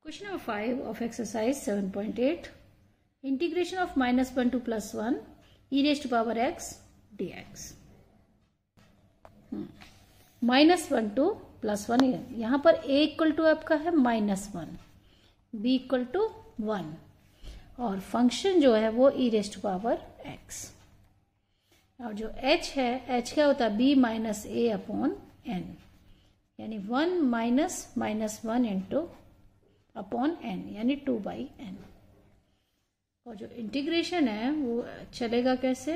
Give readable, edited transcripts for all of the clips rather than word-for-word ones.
Question number 5 of exercise 7.8. Integration of -1 to +1 e raised to power x dx. -1 to +1 यहाँ पर a equal to आपका है -1, b equal to 1 और function जो है वो e raised to power x। और जो h है, h क्या होता है b minus a upon n, यानी 1 माइनस -1 इंटू अपॉन n यानी 2/n। और जो इंटीग्रेशन है वो चलेगा कैसे,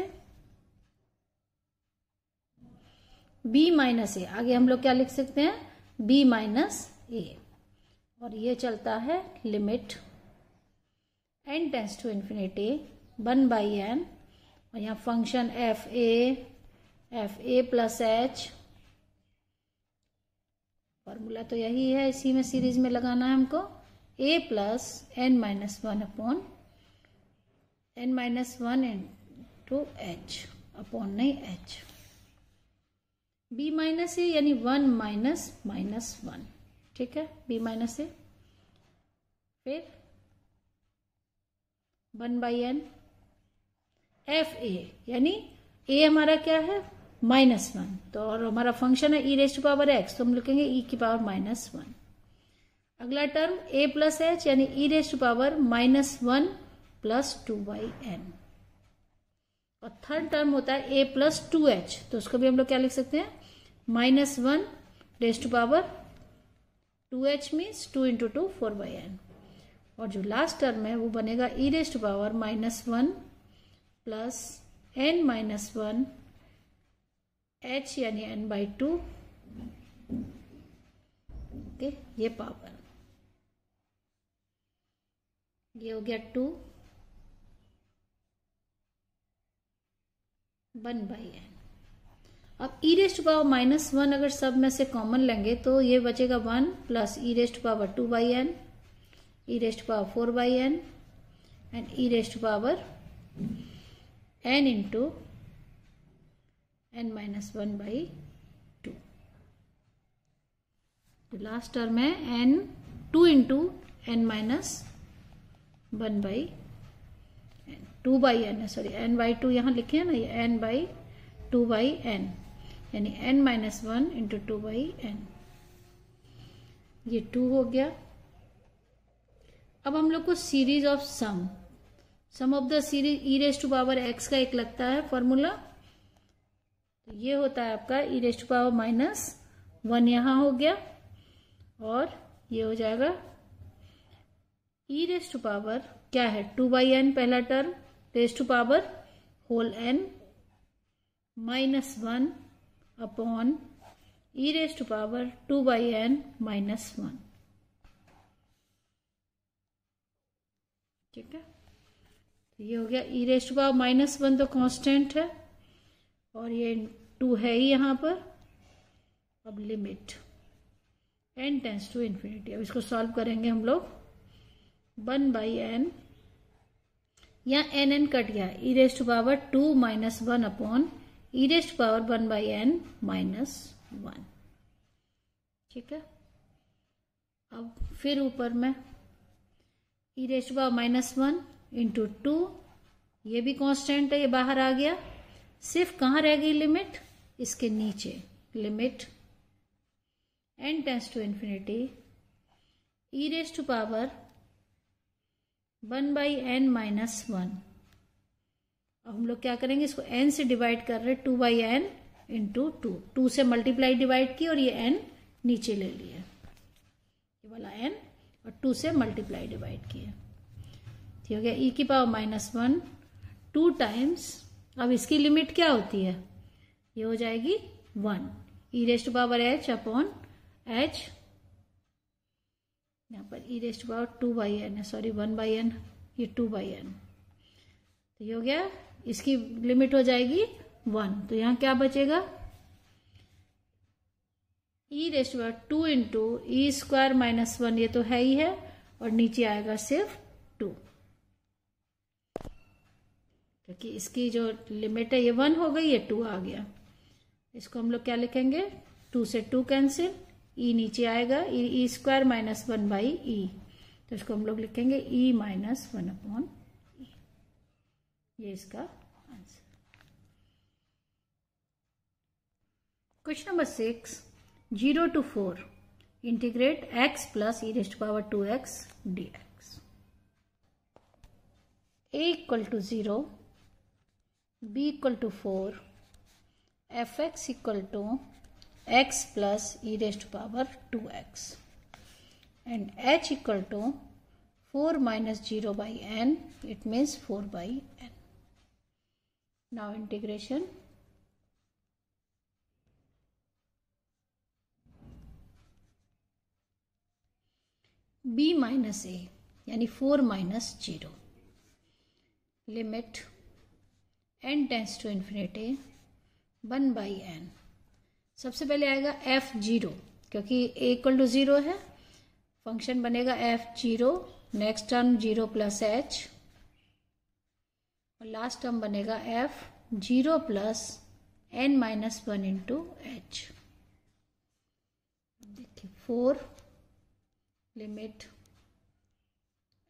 b माइनस ए, आगे हम लोग क्या लिख सकते हैं b माइनस ए, और ये चलता है limit n tends to infinity 1/n, और यहाँ function f a plus h, formula तो यही है, इसी में सीरीज में लगाना है हमको, a plus n-1 upon n-1 into h upon नहीं h, b माइनस ए यानी 1 माइनस -1, ठीक है, b माइनस ए, फिर 1/n f a यानी a हमारा क्या है -1, तो और हमारा फंक्शन है e raised to power x, तो हम लिखेंगे e की पावर -1। अगला टर्म a प्लस h यानी e raised to power -1 plus 2/n, और थर्ड टर्म होता है a प्लस 2h, तो उसको भी हम लोग क्या लिख सकते हैं -1 raised to power 2h means 2 into 2 4/n, और जो लास्ट टर्म है वो बनेगा e raised to power -1 plus n-1 h यानी n/2, ओके, ये पावर, ये हो गया 2 1/n। अब e रेस्ट टू पावर -1 अगर सब में से कॉमन लेंगे तो ये बचेगा 1 plus e raised to power 2/n, e raised to power 4/n and e raised to power n into n-1/2। तो लास्ट टर्म है n 2 इंटू n-1/n 2/n है, सॉरी n/2 यहाँ लिखे हैं ना, ये n/2/n यानी n-1 इंटू 2/n, ये 2 हो गया। अब हम लोग को series of sum of the series e raised to power x का एक लगता है फॉर्मूला, तो ये होता है आपका e रेस्ट टू पावर -1 यहां हो गया, और ये हो जाएगा e रेस्ट टू पावर क्या है 2/n पहला term raised to power whole n -1 upon e raised to power 2/n -1, ठीक है। तो ये हो गया e रेस्ट टू पावर -1 तो कांस्टेंट है, और ये 2 है ही यहां पर। अब limit n tends to infinity, अब इसको सॉल्व करेंगे हम लोग, 1/n या n कट गया, e raised to power 2 -1 upon e raised to power 1/n -1, ठीक है। अब फिर ऊपर में e raised to power -1 into 2, ये भी कांस्टेंट है, ये बाहर आ गया, सिर्फ कहाँ रह गई लिमिट, इसके नीचे, limit n tends to infinity e raised to power 1/n -1। अब हम लोग क्या करेंगे, इसको n से डिवाइड कर रहे, 2/n इंटू 2 से मल्टीप्लाई डिवाइड की, और ये n नीचे ले लिए, ये वाला n, और 2 से मल्टीप्लाई डिवाइड किया, तो हो गया e की पावर -1 2 टाइम्स, अब इसकी लिमिट क्या होती है, ये हो जाएगी 1 e raised to power h upon h, यहाँ पर e raised to power 2/n है, सॉरी 1/n, ये 2/n, तो ये हो गया, इसकी लिमिट हो जाएगी 1, तो यहाँ क्या बचेगा e raised to power 2 into e square -1, ये तो है ही है, और नीचे आएगा सिर्फ 2, क्योंकि इसकी जो लिमिट है ये 1 हो गई, ये 2 आ गया। इसको हम लोग क्या लिखेंगे, 2 से 2 कैंसिल, ई नीचे आएगा, ई स्क्वायर -1/e, तो इसको हम लोग लिखेंगे e माइनस 1/e। ये इसका answer. Question number 6, 0 to 4 integrate x plus e raise to power 2x dx। a equal to 0, b equal to 4, fx equal to x plus e raise to power 2x and h equal to 4 minus 0 by n, it means 4 by n. Now integration b minus a यानी 4 minus 0 limit n tends to infinity 1 by n। सबसे पहले आएगा f0 क्योंकि a equal to 0 है, function बनेगा f0, next term 0 plus h और last term बनेगा f0 plus n minus 1 into h। देखिए 4 limit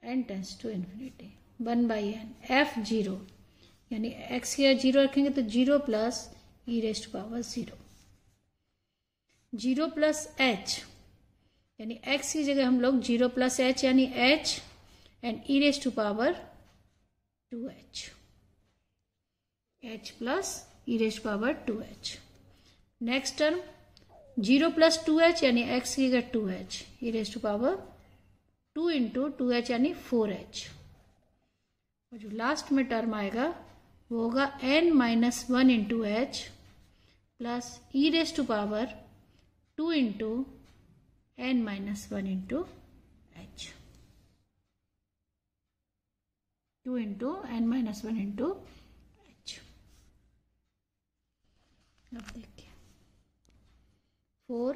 n tends to infinity 1 by n f0 यानी x की 0 रखेंगे तो 0 plus e raise to power 0, 0 plus h यानी x की जगह हम लोग 0 प्लस h यानी h and e raise to power 2h, h plus e raise to power 2h। Next term 0 plus 2h यानी x की जगह 2h, e raise to power 2 into 2h यानी 4h। और जो लास्ट में टर्म आएगा वो होगा n minus 1 into h plus e raise to power 2 into n minus 1 into h, 2 into n minus 1 into h। अब देखिए 4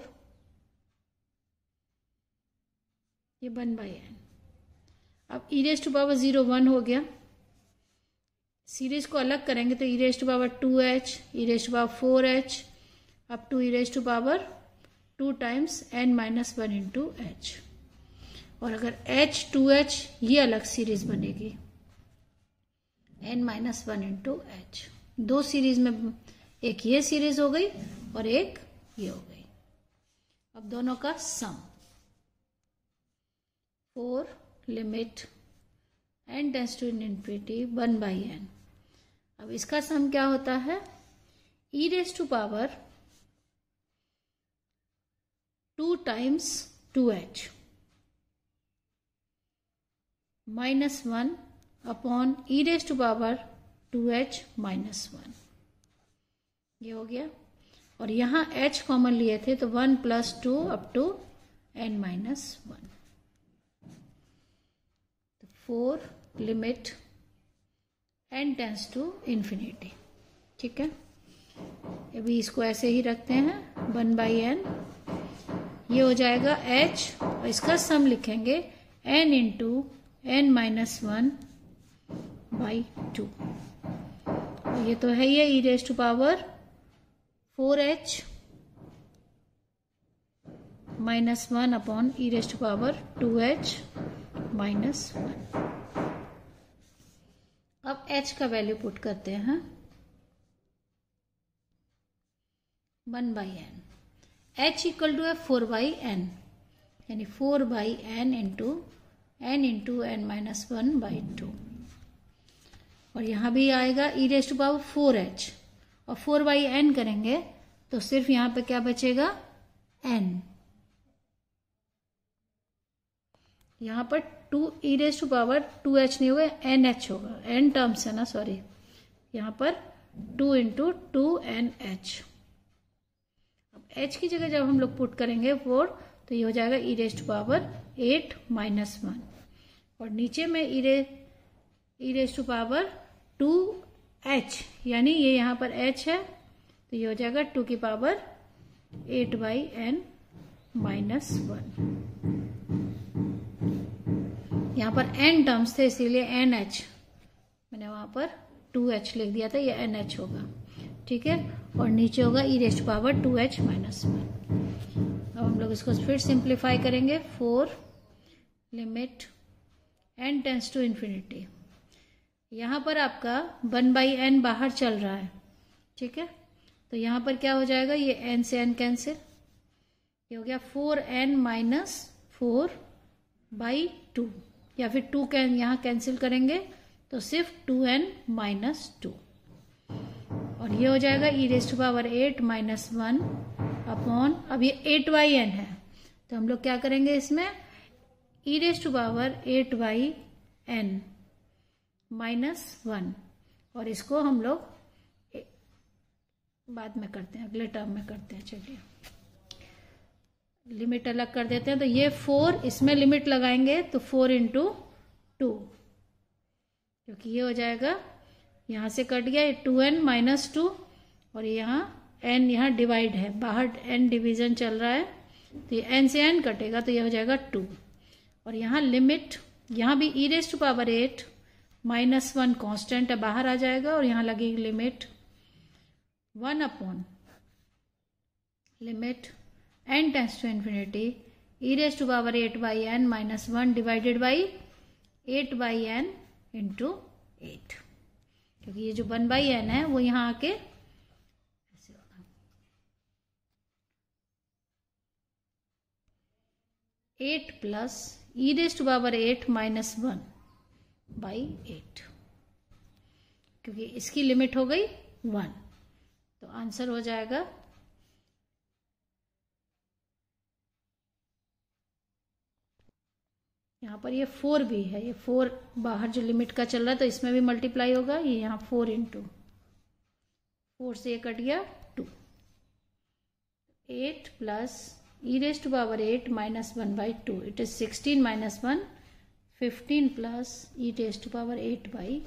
ये 1 बाई n। अब e रेज़ टू पावर 0 1 हो गया, सीरीज को अलग करेंगे तो e raise to power 2h, e raise to power 4h up to e raise to power 2 times n minus 1 into h। और अगर h 2h ये अलग सीरीज बनेगी n माइनस 1 इंटू h। दो सीरीज में एक ये सीरीज हो गई और एक ये हो गई। अब दोनों का sum 4 limit n tends to infinity 1 by n। अब इसका सम क्या होता है, e raise to power 2 times 2h minus 1 upon e raise to power 2h minus 1, ये हो गया। और यहाँ h कॉमन लिए थे तो 1 plus 2 up to n minus 1। तो 4 limit n tends to infinity, ठीक है। अभी इसको ऐसे ही रखते हैं 1 बाई n, ये हो जाएगा h और इसका सम लिखेंगे n into n minus 1 by 2। ये तो है ये e raise to power 4h minus 1 upon e raise to power 2h minus 1। अब h का वैल्यू पुट करते हैं 1 by n, h equal to है 4 बाई n यानी 4 by n into n minus 1 by 2। और यहाँ भी आएगा e raise to power 4h और 4 बाई n करेंगे तो सिर्फ यहाँ पे क्या बचेगा n। यहाँ पर 2 e raise to power 2h नहीं होगा nh होगा, n टर्म्स है ना, सॉरी। यहाँ पर 2 इंटू 2nh। अब h की जगह जब हम लोग पुट करेंगे 4 तो ये हो जाएगा e raise to power 8 minus 1 और नीचे में e raise to power 2h यानी ये यहाँ पर h है तो ये हो जाएगा 2 की पावर 8 बाई n माइनस 1। यहाँ पर n टर्म्स थे इसीलिए nh मैंने वहां पर 2h लिख दिया था, ये nh होगा, ठीक है। और नीचे होगा e raise to power 2h minus 1। अब हम लोग इसको फिर सिंप्लीफाई करेंगे 4 limit n tends to infinity. यहाँ पर आपका 1/n बाहर चल रहा है, ठीक है। तो यहाँ पर क्या हो जाएगा, ये n से n कैंसिल, ये हो गया 4n माइनस 4/2, या फिर 2 कैन यहाँ कैंसिल करेंगे तो सिर्फ 2n माइनस 2, और ये हो जाएगा e⁻8 माइनस 1 अपॉन, अब ये 8/n है तो हम लोग क्या करेंगे इसमें, e⁻8/n माइनस 1, और इसको हम लोग बाद में करते हैं, अगले टर्म में करते हैं। चलिए लिमिट अलग कर देते हैं, तो ये 4, इसमें लिमिट लगाएंगे तो 4 × 2, क्योंकि ये हो जाएगा, यहाँ से कट गया, 2n माइनस 2, और यहाँ n यहाँ डिवाइड है, बाहर n डिवीजन चल रहा है, तो ये n से n कटेगा तो ये हो जाएगा 2, और यहाँ लिमिट, यहाँ भी e⁻8 माइनस 1 कॉन्स्टेंट है, बाहर आ जाएगा, और यहाँ लगेगी limit 1 upon limit n tends to infinity e⁻8/n minus 1 divided by 8/n into 8, क्योंकि ये जो 1/n है वो यहाँ आके ऐसे होगा, 8 प्लस e⁻8 माइनस 1/8, क्योंकि इसकी लिमिट हो गई 1, तो आंसर हो जाएगा यहाँ पर, ये 4 भी है, ये 4 बाहर जो लिमिट का चल रहा है तो इसमें भी मल्टीप्लाई होगा, ये यहाँ 4 × 4 से ये कट गया 2, 8 plus e⁻8 minus 1/2, it is 16 minus 1, 15 plus e⁻8/2,